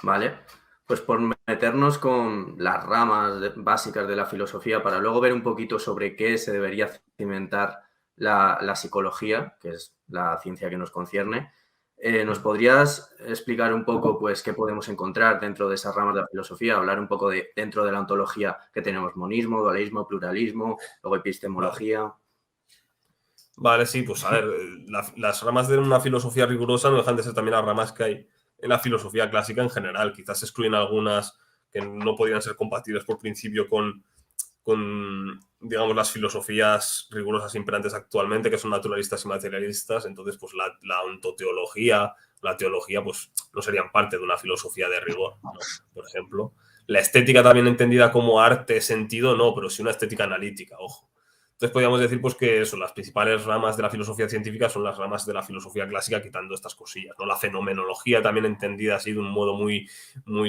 Vale, pues por meternos con las ramas básicas de la filosofía para luego ver un poquito sobre qué se debería cimentar la psicología, que es la ciencia que nos concierne. ¿Nos podrías explicar un poco pues, qué podemos encontrar dentro de esas ramas de la filosofía? Hablar un poco de dentro de la ontología que tenemos monismo, dualismo, pluralismo, luego Vale. epistemología. Vale, sí, pues a ver, las ramas de una filosofía rigurosa no dejan de ser también las ramas que hay en la filosofía clásica en general. Quizás se excluyen algunas que no podrían ser compatibles por principio con, digamos, las filosofías rigurosas imperantes actualmente, que son naturalistas y materialistas. Entonces, pues la ontoteología, la teología, pues no serían parte de una filosofía de rigor, ¿no? Por ejemplo. La estética también entendida como arte, sentido, no, pero sí una estética analítica, ojo. Entonces podríamos decir pues que eso, las principales ramas de la filosofía científica son las ramas de la filosofía clásica, quitando estas cosillas, ¿no? La fenomenología también entendida así de un modo muy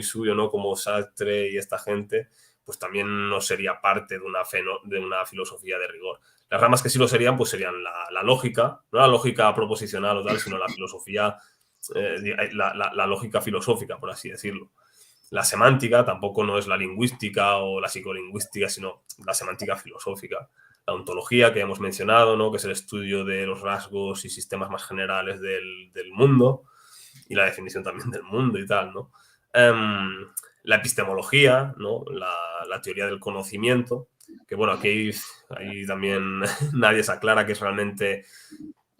suyo, ¿no? Como Sartre y esta gente, pues también no sería parte de una filosofía de rigor. Las ramas que sí lo serían, pues serían la lógica, no la lógica proposicional o tal, sino la filosofía, la lógica filosófica, por así decirlo. La semántica tampoco no es la lingüística o la psicolingüística, sino la semántica filosófica. La ontología que hemos mencionado, ¿no? Que es el estudio de los rasgos y sistemas más generales del mundo y la definición también del mundo y tal, ¿no? La epistemología, ¿no? La teoría del conocimiento, que bueno, aquí hay también nadie se aclara que es realmente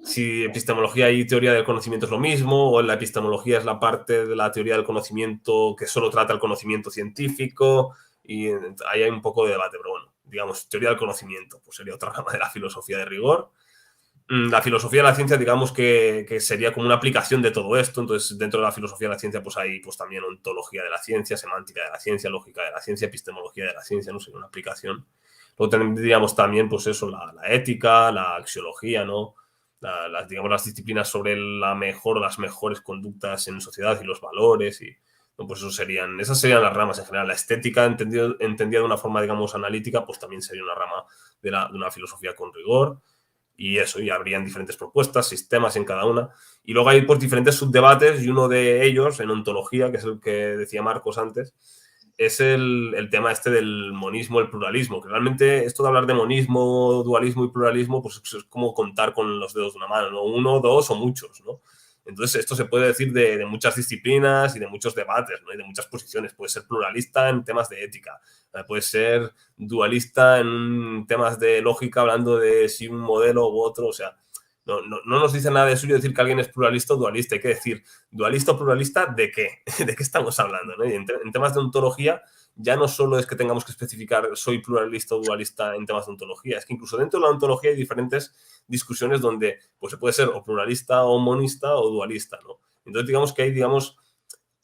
si epistemología y teoría del conocimiento es lo mismo, o la epistemología es la parte de la teoría del conocimiento que solo trata el conocimiento científico, y ahí hay un poco de debate, pero bueno, digamos, teoría del conocimiento, pues sería otra rama de la filosofía de rigor. La filosofía de la ciencia, digamos que sería como una aplicación de todo esto. Entonces, dentro de la filosofía de la ciencia, pues hay pues también ontología de la ciencia, semántica de la ciencia, lógica de la ciencia, epistemología de la ciencia, no sería una aplicación. Luego tendríamos también, pues eso, la ética, la axiología, ¿no? Digamos, las disciplinas sobre las mejores conductas en sociedad y los valores y, no, pues esas serían las ramas en general. La estética, entendida de una forma, digamos, analítica, pues también sería una rama de una filosofía con rigor. Y eso, y habrían diferentes propuestas, sistemas en cada una. Y luego hay pues diferentes subdebates y uno de ellos, en ontología, que es el que decía Marcos antes, es el tema este del monismo, el pluralismo, que realmente esto de hablar de monismo, dualismo y pluralismo, pues es como contar con los dedos de una mano, ¿no? Uno, dos o muchos, ¿no? Entonces esto se puede decir de muchas disciplinas y de muchos debates, ¿no? Y de muchas posiciones. Puede ser pluralista en temas de ética, puede ser dualista en temas de lógica, hablando de si un modelo u otro, o sea, no nos dice nada de suyo decir que alguien es pluralista o dualista, hay que decir dualista o pluralista de qué, de qué estamos hablando, ¿no? Y en temas de ontología ya no solo es que tengamos que especificar soy pluralista o dualista en temas de ontología, es que incluso dentro de la ontología hay diferentes discusiones donde pues se puede ser o pluralista o monista o dualista, ¿no? Entonces digamos que hay, digamos,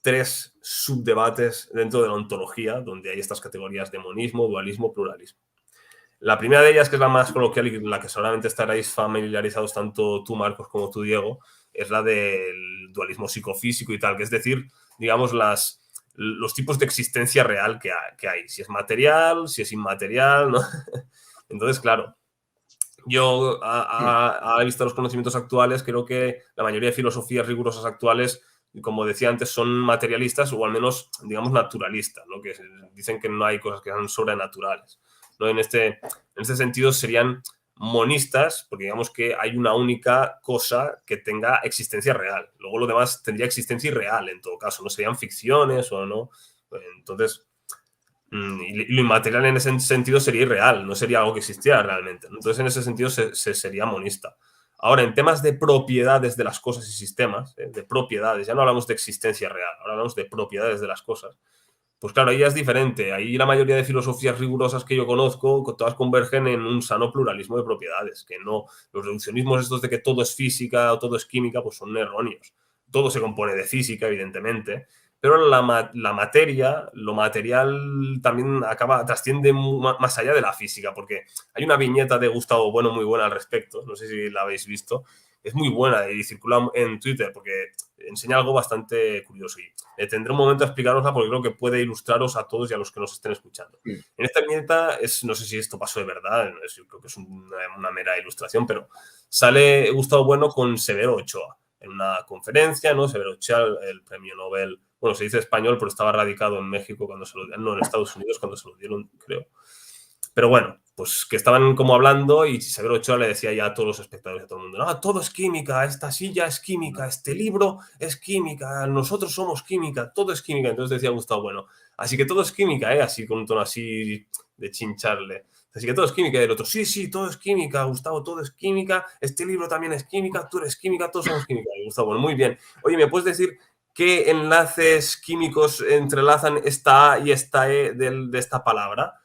tres subdebates dentro de la ontología, donde hay estas categorías de monismo, dualismo, pluralismo. La primera de ellas, que es la más coloquial y la que seguramente estaréis familiarizados tanto tú, Marcos, como tú, Diego, es la del dualismo psicofísico y tal, que es decir, digamos, los tipos de existencia real que hay. Si es material, si es inmaterial, ¿no? Entonces, claro, yo, a la vista de los conocimientos actuales, creo que la mayoría de filosofías rigurosas actuales, como decía antes, son materialistas o al menos, digamos, naturalistas, ¿no? Que dicen que no hay cosas que sean sobrenaturales, ¿no? En este sentido serían monistas, porque digamos que hay una única cosa que tenga existencia real. Luego lo demás tendría existencia irreal, en todo caso, no serían ficciones o no. Entonces, y lo inmaterial en ese sentido sería irreal, no sería algo que existiera realmente. Entonces, en ese sentido, se sería monista. Ahora, en temas de propiedades de las cosas y sistemas, de propiedades, ya no hablamos de existencia real, ahora hablamos de propiedades de las cosas. Pues claro, ahí ya es diferente. Ahí la mayoría de filosofías rigurosas que yo conozco, todas convergen en un sano pluralismo de propiedades, que no, los reduccionismos estos de que todo es física o todo es química, pues son erróneos. Todo se compone de física, evidentemente, pero la materia, lo material también trasciende más allá de la física, porque hay una viñeta de Gustavo Bueno muy buena al respecto, no sé si la habéis visto, es muy buena y circula en Twitter porque enseña algo bastante curioso y tendré un momento a explicarosla porque creo que puede ilustraros a todos y a los que nos estén escuchando. En esta viñeta, no sé si esto pasó de verdad, creo que es una mera ilustración, pero sale Gustavo Bueno con Severo Ochoa en una conferencia, ¿no? Severo Ochoa, el premio Nobel bueno, se dice español, pero estaba radicado en México cuando se lo dieron, no, en Estados Unidos cuando se lo dieron, creo. Pero bueno, pues que estaban como hablando y Severo Ochoa le decía ya a todos los espectadores, a todo el mundo, no, todo es química, esta silla es química, este libro es química, nosotros somos química, todo es química. Entonces decía Gustavo Bueno, así que todo es química, ¿eh? Así con un tono así de chincharle. Así que todo es química. Y el otro, sí, todo es química, Gustavo, todo es química, este libro también es química, tú eres química, todos somos química. Y Gustavo, bueno, muy bien. Oye, ¿me puedes decir qué enlaces químicos entrelazan esta A y esta E de esta palabra?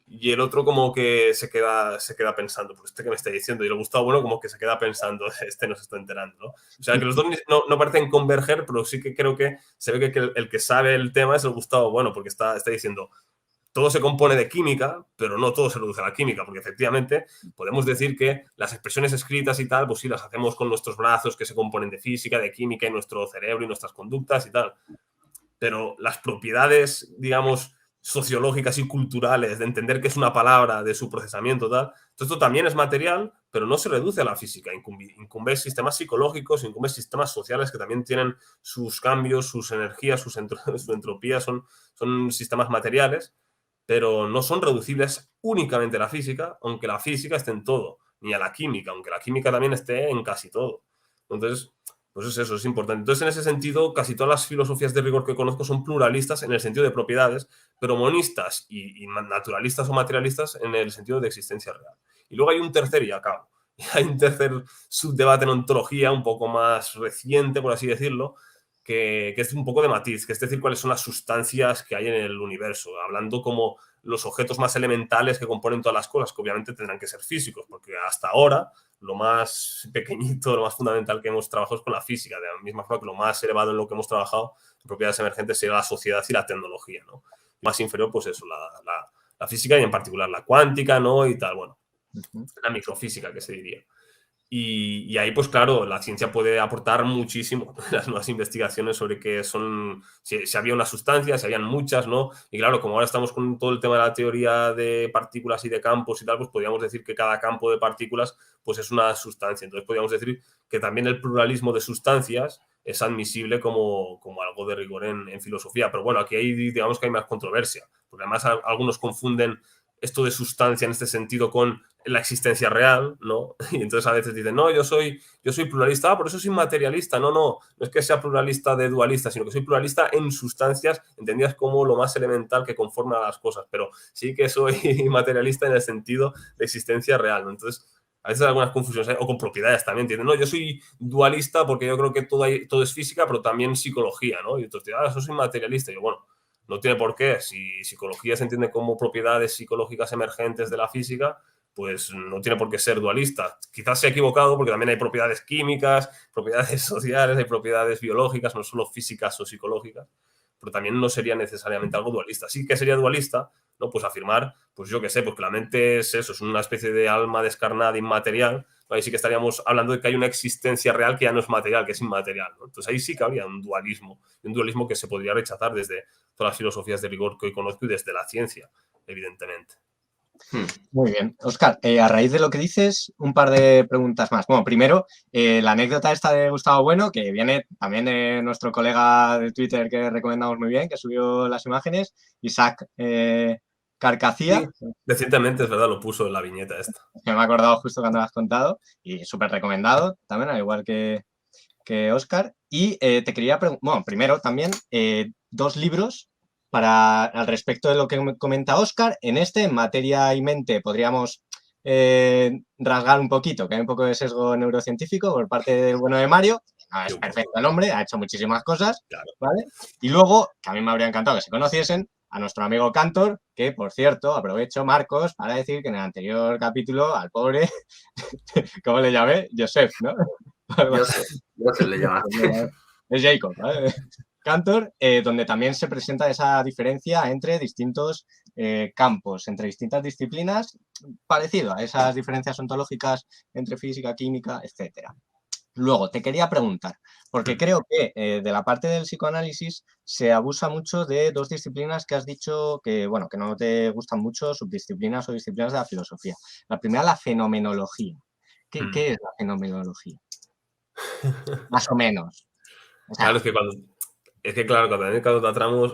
Y el otro como que se queda pensando, pues este que me está diciendo, y el Gustavo Bueno como que se queda pensando, este no se está enterando, ¿no? O sea, que los dos no parecen converger, pero sí que creo que se ve que el que sabe el tema es el Gustavo Bueno, porque está diciendo, todo se compone de química, pero no todo se reduce a la química, porque efectivamente podemos decir que las expresiones escritas y tal, pues sí, las hacemos con nuestros brazos que se componen de física, de química, y nuestro cerebro y nuestras conductas y tal. Pero las propiedades, digamos, sociológicas y culturales de entender qué es una palabra, de su procesamiento, tal, todo esto también es material, pero no se reduce a la física. Incumbe sistemas psicológicos, incumbe sistemas sociales que también tienen sus cambios, sus energías, su entropía, son sistemas materiales, pero no son reducibles únicamente a la física, aunque la física esté en todo, ni a la química, aunque la química también esté en casi todo. Entonces, pues es eso, es importante. Entonces, en ese sentido, casi todas las filosofías de rigor que conozco son pluralistas en el sentido de propiedades, pero monistas y naturalistas o materialistas en el sentido de existencia real. Y luego hay un tercer, y acabo, hay un tercer subdebate en ontología, un poco más reciente, por así decirlo, que es un poco de matiz, que es decir, cuáles son las sustancias que hay en el universo, hablando como los objetos más elementales que componen todas las cosas, que obviamente tendrán que ser físicos, porque hasta ahora lo más pequeñito, lo más fundamental que hemos trabajado es con la física, de la misma forma que lo más elevado en lo que hemos trabajado en propiedades emergentes sería la sociedad y la tecnología, ¿no? Más inferior, pues eso, la física y en particular la cuántica, ¿no? Y tal, bueno, la microfísica que se diría. Y ahí, pues claro, la ciencia puede aportar muchísimo las nuevas investigaciones sobre qué son, si había una sustancia, si habían muchas, ¿no? Y claro, como ahora estamos con todo el tema de la teoría de partículas y de campos y tal, pues podríamos decir que cada campo de partículas pues es una sustancia. Entonces podríamos decir que también el pluralismo de sustancias es admisible como algo de rigor en filosofía. Pero bueno, aquí digamos que hay más controversia, porque además algunos confunden esto de sustancia en este sentido con la existencia real, ¿no? Y entonces a veces dicen, no, yo soy pluralista, por eso soy materialista. No es que sea pluralista de dualista, sino que soy pluralista en sustancias entendidas como lo más elemental que conforma a las cosas, pero sí que soy materialista en el sentido de existencia real, ¿no? Entonces, a veces hay algunas confusiones, o con propiedades también, entienden, no, yo soy dualista porque yo creo que todo es física, pero también psicología, ¿no? Y entonces, eso soy materialista. Y yo, bueno, no tiene por qué. Si psicología se entiende como propiedades psicológicas emergentes de la física, pues no tiene por qué ser dualista. Quizás se ha equivocado porque también hay propiedades químicas, propiedades sociales, hay propiedades biológicas, no solo físicas o psicológicas, pero también no sería necesariamente algo dualista. Sí que sería dualista, ¿no? Pues afirmar, pues yo qué sé, pues que la mente es eso, es una especie de alma descarnada, inmaterial. Ahí sí que estaríamos hablando de que hay una existencia real que ya no es material, que es inmaterial, ¿no? Entonces ahí sí que habría un dualismo que se podría rechazar desde todas las filosofías de rigor que hoy conozco y desde la ciencia, evidentemente. Muy bien. Óscar, a raíz de lo que dices, un par de preguntas más. Bueno, primero, la anécdota esta de Gustavo Bueno, que viene también de nuestro colega de Twitter que recomendamos muy bien, que subió las imágenes, Isaac Carcacía. Sí, recientemente, es verdad, lo puso en la viñeta esta. Que me he acordado justo cuando lo has contado y súper recomendado también, al igual que Óscar. Y te quería preguntar, bueno, primero también, dos libros al respecto de lo que comenta Óscar. En materia y mente, podríamos rasgar un poquito, que hay un poco de sesgo neurocientífico por parte del bueno de Mario. No es perfecto el hombre, ha hecho muchísimas cosas, claro. ¿vale? Y luego, que a mí me habría encantado que se conociesen, a nuestro amigo Cantor, que, por cierto, aprovecho, Marcos, para decir que en el anterior capítulo al pobre, ¿cómo le llamé? Joseph, ¿no? Joseph le llamaste. Es Jacob, ¿vale? Cantor, donde también se presenta esa diferencia entre distintos campos, entre distintas disciplinas, parecido a esas diferencias ontológicas entre física, química, etcétera. Luego, te quería preguntar, porque creo que de la parte del psicoanálisis se abusa mucho de dos disciplinas que has dicho que, bueno, que no te gustan mucho, subdisciplinas o disciplinas de la filosofía. La primera, la fenomenología. ¿Qué es la fenomenología? Más o menos. O sea, claro, es que cuando Es que claro,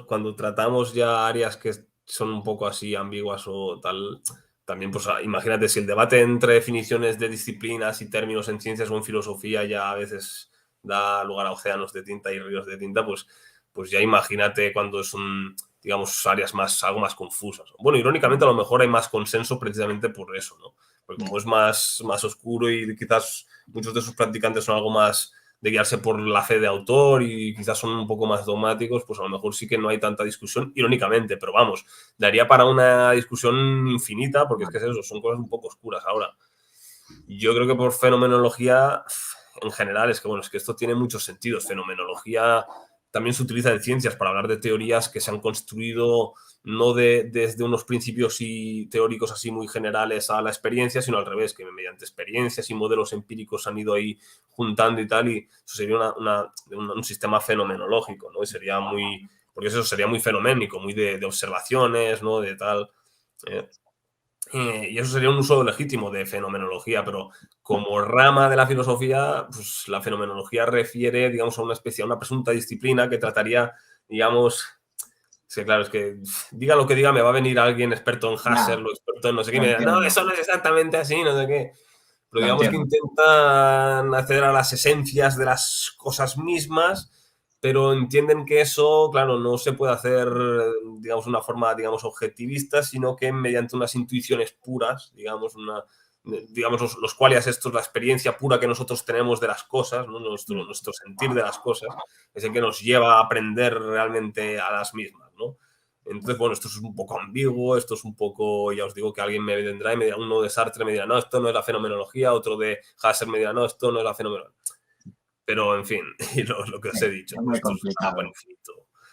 cuando tratamos ya áreas que son un poco así ambiguas o tal, también pues imagínate si el debate entre definiciones de disciplinas y términos en ciencias o en filosofía ya a veces da lugar a océanos de tinta y ríos de tinta, pues ya imagínate cuando es digamos, áreas algo más confusas. Bueno, irónicamente a lo mejor hay más consenso precisamente por eso, ¿no? Porque como es más oscuro y quizás muchos de sus practicantes son algo más de guiarse por la fe de autor y quizás son un poco más dogmáticos, pues a lo mejor sí que no hay tanta discusión, irónicamente, pero vamos, daría para una discusión infinita, porque es que es eso, son cosas un poco oscuras ahora. Yo creo que por fenomenología, en general, es que esto tiene muchos sentidos. Fenomenología también se utiliza en ciencias para hablar de teorías que se han construido no desde unos principios y teóricos así muy generales a la experiencia, sino al revés, que mediante experiencias y modelos empíricos han ido ahí juntando y tal, y eso sería un sistema fenomenológico, ¿no? Y sería porque eso sería muy fenoménico, muy de observaciones, ¿no? De tal. Y eso sería un uso legítimo de fenomenología, pero como rama de la filosofía, pues la fenomenología refiere, digamos, a una presunta disciplina que trataría, digamos, sí, claro, es que diga lo que diga, me va a venir alguien experto en Husserl o experto en no sé qué, y me dirá, no, eso no es exactamente así, no sé qué. Pero digamos que intentan acceder a las esencias de las cosas mismas, pero entienden que eso, claro, no se puede hacer, digamos, de una forma, digamos, objetivista, sino que mediante unas intuiciones puras, digamos, los cuales esto es la experiencia pura que nosotros tenemos de las cosas, ¿no? Nuestro sentir de las cosas, es el que nos lleva a aprender realmente a las mismas, ¿no? Entonces, bueno, esto es un poco ambiguo, esto es un poco, ya os digo que alguien me vendrá y me dirá, uno de Sartre me dirá, no, esto no es la fenomenología, otro de Husserl me dirá, no, esto no es la fenomenología. Pero, en fin, y lo que os he dicho, es muy esto complicado. es para infinito.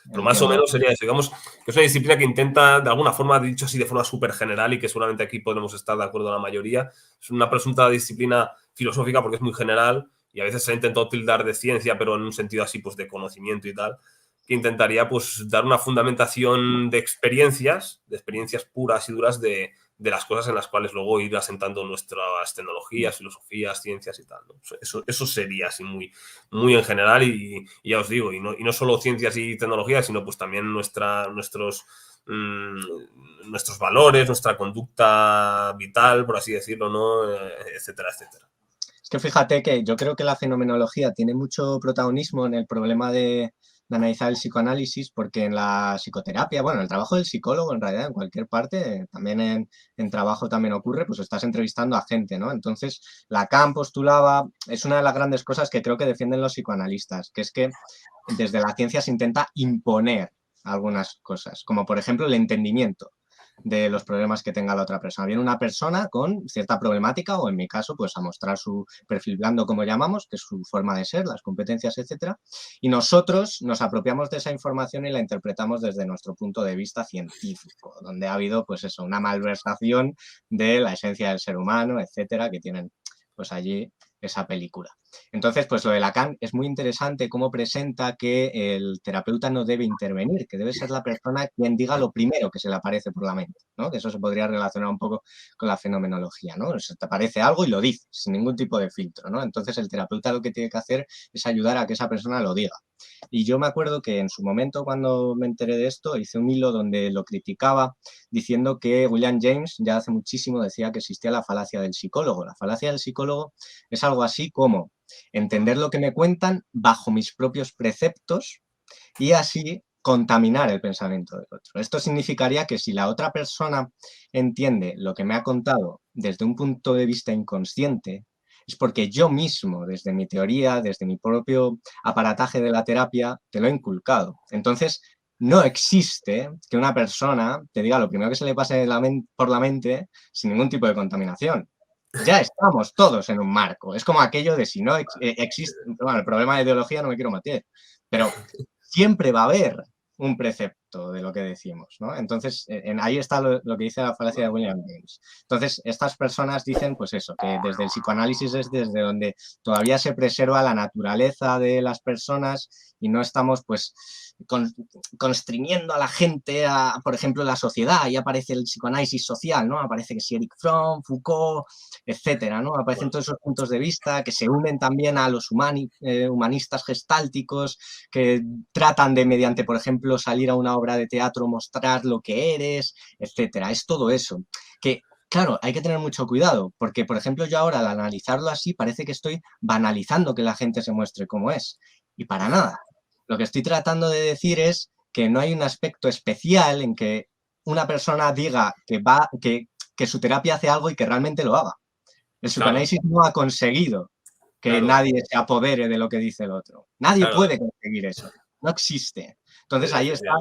Pero más o menos sería eso, digamos, que es una disciplina que intenta, de alguna forma, dicho así de forma súper general y que seguramente aquí podemos estar de acuerdo la mayoría, es una presunta disciplina filosófica porque es muy general y a veces se ha intentado tildar de ciencia, pero en un sentido así, pues, de conocimiento y tal, que intentaría, pues, dar una fundamentación de experiencias puras y duras de las cosas en las cuales luego ir asentando nuestras tecnologías, filosofías, ciencias y tal, ¿no? Eso sería así muy, muy en general y ya os digo, y no solo ciencias y tecnologías, sino pues también nuestros valores, nuestra conducta vital, por así decirlo, ¿no? Etcétera, etcétera. Es que fíjate que yo creo que la fenomenología tiene mucho protagonismo en el problema de analizar el psicoanálisis, porque en la psicoterapia, bueno, en el trabajo del psicólogo, en realidad, en cualquier parte, también en trabajo también ocurre, pues estás entrevistando a gente, ¿no? Entonces, Lacan postulaba, es una de las grandes cosas que creo que defienden los psicoanalistas, que es que desde la ciencia se intenta imponer algunas cosas, como por ejemplo el entendimiento de los problemas que tenga la otra persona. Viene una persona con cierta problemática o en mi caso, pues a mostrar su perfil blando, como llamamos, que es su forma de ser, las competencias, etcétera, y nosotros nos apropiamos de esa información y la interpretamos desde nuestro punto de vista científico, donde ha habido, pues eso, una malversación de la esencia del ser humano, etcétera, que tienen pues allí esa película. Entonces, pues lo de Lacan es muy interesante cómo presenta que el terapeuta no debe intervenir, que debe ser la persona quien diga lo primero que se le aparece por la mente, ¿no? Que eso se podría relacionar un poco con la fenomenología, ¿no? Se te aparece algo y lo dices, sin ningún tipo de filtro, ¿no? Entonces el terapeuta lo que tiene que hacer es ayudar a que esa persona lo diga. Y yo me acuerdo que en su momento, cuando me enteré de esto, hice un hilo donde lo criticaba diciendo que William James ya hace muchísimo decía que existía la falacia del psicólogo. La falacia del psicólogo es algo así como entender lo que me cuentan bajo mis propios preceptos y así contaminar el pensamiento del otro. Esto significaría que si la otra persona entiende lo que me ha contado desde un punto de vista inconsciente, es porque yo mismo, desde mi teoría, desde mi propio aparataje de la terapia, te lo he inculcado. Entonces, no existe que una persona te diga lo primero que se le pase por la mente sin ningún tipo de contaminación. Ya estamos todos en un marco. Es como aquello de si no existe, bueno, el problema de ideología no me quiero meter, pero siempre va a haber un precepto de lo que decimos, ¿no? Entonces, ahí está lo que dice la falacia de William James. Entonces, estas personas dicen, pues eso, que desde el psicoanálisis es desde donde todavía se preserva la naturaleza de las personas y no estamos, pues, constriñendo a la gente, por ejemplo, la sociedad, y aparece el psicoanálisis social, ¿no? Aparece que si Erich Fromm, Foucault, etcétera, ¿no? Aparecen todos esos puntos de vista que se unen también a los humanistas gestálticos que tratan de, mediante, por ejemplo, salir a una obra de teatro, mostrar lo que eres, etcétera. Es todo eso. Que, claro, hay que tener mucho cuidado, porque, por ejemplo, yo ahora al analizarlo así parece que estoy banalizando que la gente se muestre como es. Y para nada. Lo que estoy tratando de decir es que no hay un aspecto especial en que una persona diga que su terapia hace algo y que realmente lo haga. El psicoanálisis no ha conseguido que nadie se apodere de lo que dice el otro. Nadie puede conseguir eso. No existe. Entonces ahí está.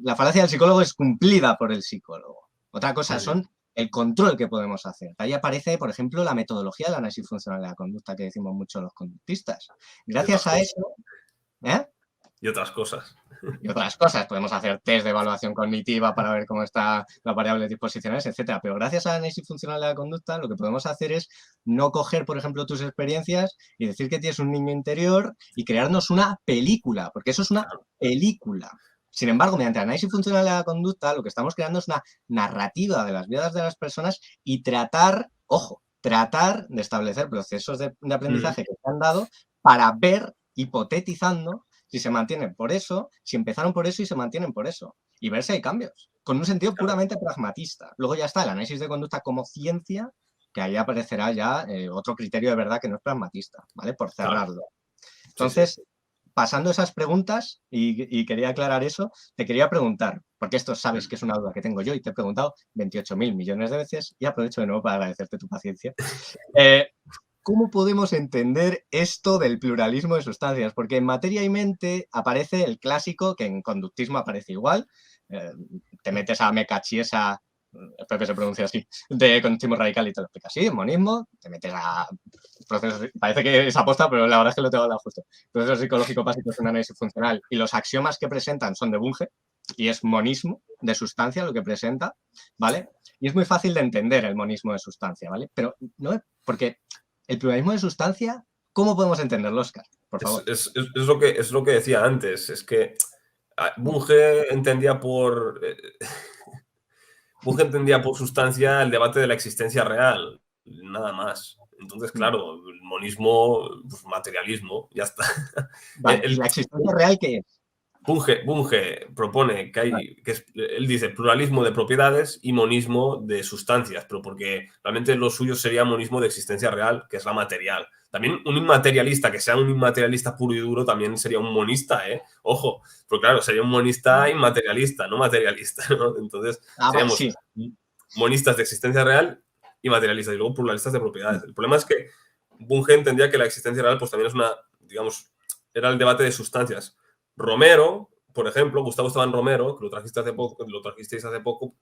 La falacia del psicólogo es cumplida por el psicólogo. Otra cosa son el control que podemos hacer. Ahí aparece, por ejemplo, la metodología del análisis funcional de la conducta que decimos mucho los conductistas. Gracias a eso... Y otras cosas. Y otras cosas. Podemos hacer test de evaluación cognitiva para ver cómo están las variables disposicionales, etcétera. Pero gracias al análisis funcional de la conducta, lo que podemos hacer es no coger, por ejemplo, tus experiencias y decir que tienes un niño interior y crearnos una película, porque eso es una película. Sin embargo, mediante el análisis funcional de la conducta, lo que estamos creando es una narrativa de las vidas de las personas y tratar de establecer procesos de aprendizaje que se han dado para ver, hipotetizando, si se mantienen por eso, si empezaron por eso y se mantienen por eso. Y ver si hay cambios, con un sentido puramente pragmatista. Luego ya está el análisis de conducta como ciencia, que ahí aparecerá ya otro criterio de verdad que no es pragmatista, ¿vale? Por cerrarlo. Entonces, pasando esas preguntas, y quería aclarar eso, te quería preguntar, porque esto sabes que es una duda que tengo yo y te he preguntado 28.000 millones de veces y aprovecho de nuevo para agradecerte tu paciencia. ¿Cómo podemos entender esto del pluralismo de sustancias? Porque en Materia y Mente aparece el clásico, que en conductismo aparece igual. Te metes a Meca Chiesa, espero que se pronuncie así, de conductismo radical y te lo explica así, en monismo. Te metes a procesos, parece que es aposta, pero la verdad es que lo tengo al lado justo. Procesos psicológicos básicos en análisis funcional. Y los axiomas que presentan son de Bunge, y es monismo de sustancia lo que presenta, ¿vale? Y es muy fácil de entender el monismo de sustancia, ¿vale? Pero no, porque... el pluralismo de sustancia, ¿cómo podemos entenderlo, Óscar? Por favor. Es lo que decía antes. Es que Bunge entendía por sustancia el debate de la existencia real, nada más. Entonces, claro, el monismo, pues, materialismo, ya está. Vale, ¿la existencia real qué es? Bunge propone él dice pluralismo de propiedades y monismo de sustancias, pero porque realmente lo suyo sería monismo de existencia real, que es la material. También un inmaterialista, que sea un inmaterialista puro y duro, también sería un monista, Ojo, pero claro, sería un monista inmaterialista, no materialista, ¿no? Entonces, seríamos monistas de existencia real y materialistas, y luego pluralistas de propiedades. El problema es que Bunge entendía que la existencia real, pues también es una, digamos, era el debate de sustancias. Romero, por ejemplo, Gustavo Esteban Romero, que lo trajisteis hace poco,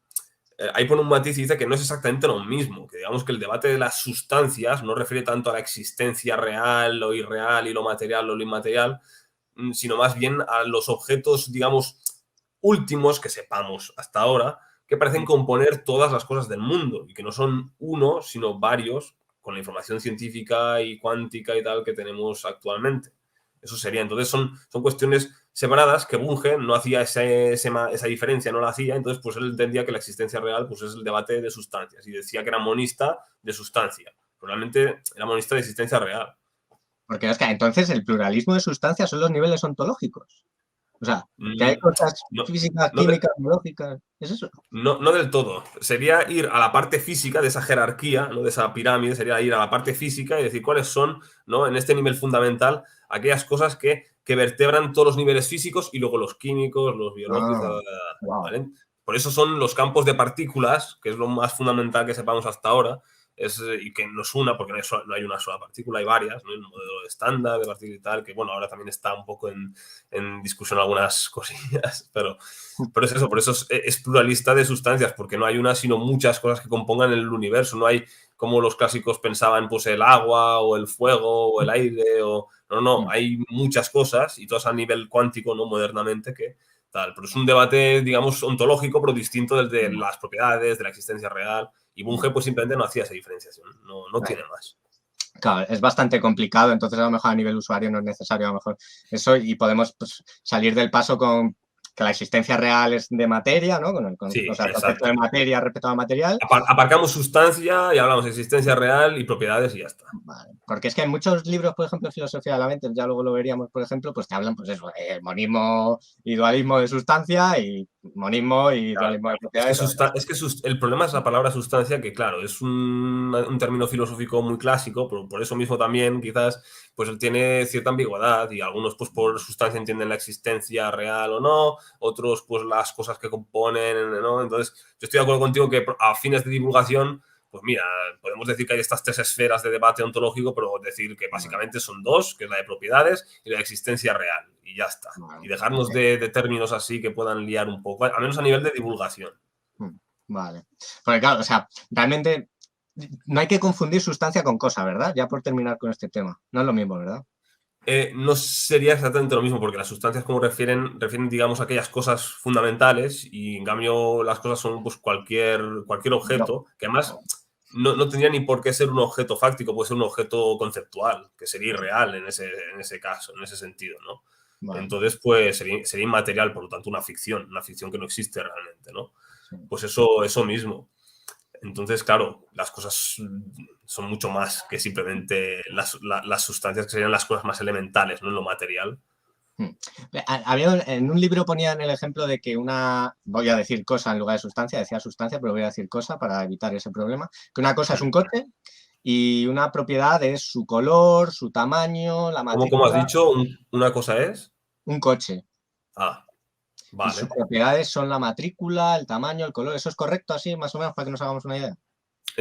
ahí pone un matiz y dice que no es exactamente lo mismo, que digamos que el debate de las sustancias no refiere tanto a la existencia real, lo irreal y lo material o lo inmaterial, sino más bien a los objetos, digamos, últimos que sepamos hasta ahora, que parecen componer todas las cosas del mundo y que no son uno, sino varios, con la información científica y cuántica y tal que tenemos actualmente. Eso sería. Entonces son cuestiones separadas que Bunge no hacía esa diferencia, no la hacía. Entonces, pues él entendía que la existencia real pues es el debate de sustancias y decía que era monista de sustancia. Realmente era monista de existencia real. Porque, Óscar, entonces el pluralismo de sustancias son los niveles ontológicos. O sea, que hay cosas físicas, químicas, biológicas. ¿Es eso? No del todo. Sería ir a la parte física de esa jerarquía, ¿no? De esa pirámide, sería ir a la parte física y decir cuáles son, ¿no? En este nivel fundamental, aquellas cosas que vertebran todos los niveles físicos y luego los químicos, los biológicos. ¿Vale? Por eso son los campos de partículas, que es lo más fundamental que sepamos hasta ahora, y que no es una, porque no hay una sola partícula, hay varias, ¿no? El modelo estándar de partícula y tal, que bueno, ahora también está un poco en discusión algunas cosillas, pero es eso, por eso es pluralista de sustancias, porque no hay una, sino muchas cosas que compongan el universo, no hay como los clásicos pensaban, pues el agua o el fuego o el aire, no, hay muchas cosas y todas a nivel cuántico, ¿no? Modernamente, que tal, pero es un debate, digamos, ontológico, pero distinto del de las propiedades, de la existencia real. Y Bunge pues simplemente no hacía esa diferenciación, no tiene más. Claro, es bastante complicado, entonces a lo mejor a nivel usuario no es necesario a lo mejor eso y podemos pues, salir del paso con que la existencia real es de materia, ¿no? Sí, O sea, el concepto exacto. de materia respecto a material. Aparcamos sustancia y hablamos de existencia real y propiedades y ya está. Vale. Porque es que hay muchos libros, por ejemplo, de filosofía de la mente, ya luego lo veríamos, por ejemplo, pues te hablan, pues eso, monismo y dualismo de sustancia y monismo y Claro. dualismo de Es que, propiedades. el problema es la palabra sustancia, que claro, es un término filosófico muy clásico, pero por eso mismo también quizás pues tiene cierta ambigüedad y algunos pues por sustancia entienden la existencia real o no, otros pues las cosas que componen, ¿no? Entonces yo estoy de acuerdo contigo que a fines de divulgación, pues mira, podemos decir que hay estas 3 esferas de debate ontológico, pero decir que básicamente son 2, que es la de propiedades y la de existencia real, y ya está. Vale, Y dejarnos ok. de términos así que puedan liar un poco, al menos a nivel de divulgación. Vale. Porque claro, o sea, realmente no hay que confundir sustancia con cosa, ¿verdad? Ya por terminar con este tema. No es lo mismo, ¿verdad? No sería exactamente lo mismo, porque las sustancias como refieren, digamos, a aquellas cosas fundamentales y en cambio las cosas son pues cualquier objeto, que además no tendría ni por qué ser un objeto fáctico, puede ser un objeto conceptual, que sería irreal en ese caso, en ese sentido, ¿no? Vale. Entonces, pues sería inmaterial, por lo tanto, una ficción que no existe realmente, ¿no? Sí. Pues eso mismo. Entonces, claro, las cosas son mucho más que simplemente las sustancias, que serían las cosas más elementales, ¿no? En lo material. En un libro ponían el ejemplo de que voy a decir cosa en lugar de sustancia, decía sustancia, pero voy a decir cosa para evitar ese problema, que una cosa es un coche y una propiedad es su color, su tamaño, la ¿Cómo has matrícula, dicho? ¿Una cosa es? un coche. Ah, Y sus vale. propiedades son la matrícula, el tamaño, el color. ¿Eso es correcto así, más o menos, para que nos hagamos una idea?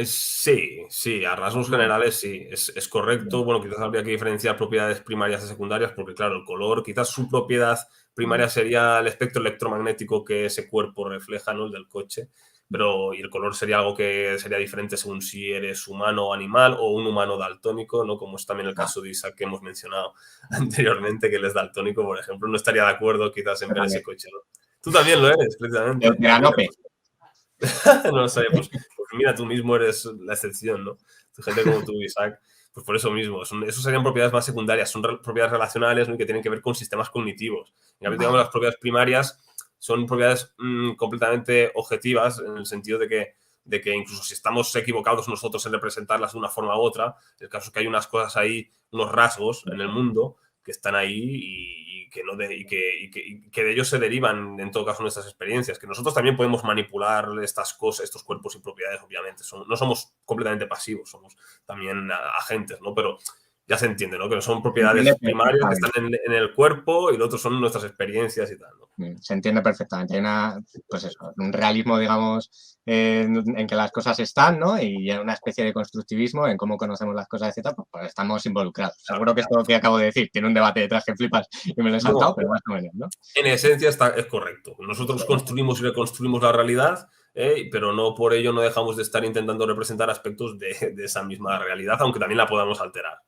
Sí, a rasgos generales sí, es correcto. Bueno, quizás habría que diferenciar propiedades primarias y secundarias, porque claro, el color, quizás su propiedad primaria sería el espectro electromagnético que ese cuerpo refleja, ¿no? El del coche. Y el color sería algo que sería diferente según si eres humano o animal o un humano daltónico, ¿no? Como es también el caso de Isaac que hemos mencionado anteriormente, que él es daltónico, por ejemplo. No estaría de acuerdo quizás en ver ese coche, ¿no? Tú también lo eres, precisamente. Deuteranope. No lo sé, pues mira, tú mismo eres la excepción, ¿no? Gente como tú, Isaac, pues por eso mismo. Eso serían propiedades más secundarias, son propiedades relacionales, ¿no? Que tienen que ver con sistemas cognitivos. En cambio, digamos, las propiedades primarias son propiedades completamente objetivas, en el sentido de que incluso si estamos equivocados nosotros en representarlas de una forma u otra, el caso es que hay unas cosas ahí, unos rasgos en el mundo que están ahí y que de ellos se derivan, en todo caso, nuestras experiencias, que nosotros también podemos manipular estas cosas, estos cuerpos y propiedades, obviamente. No somos completamente pasivos, somos también agentes, ¿no? Pero ya se entiende, ¿no? Que no son propiedades primarias que están en el cuerpo y lo otro son nuestras experiencias y tal, ¿no? Se entiende perfectamente. Hay pues eso, un realismo, digamos, en que las cosas están, ¿no? Y en una especie de constructivismo en cómo conocemos las cosas, etcétera, pues estamos involucrados. Seguro que esto que acabo de decir tiene un debate detrás que flipas y me lo he saltado, pero más o menos, ¿no? En esencia es correcto. Nosotros construimos y reconstruimos la realidad, pero no por ello no dejamos de estar intentando representar aspectos de esa misma realidad, aunque también la podamos alterar.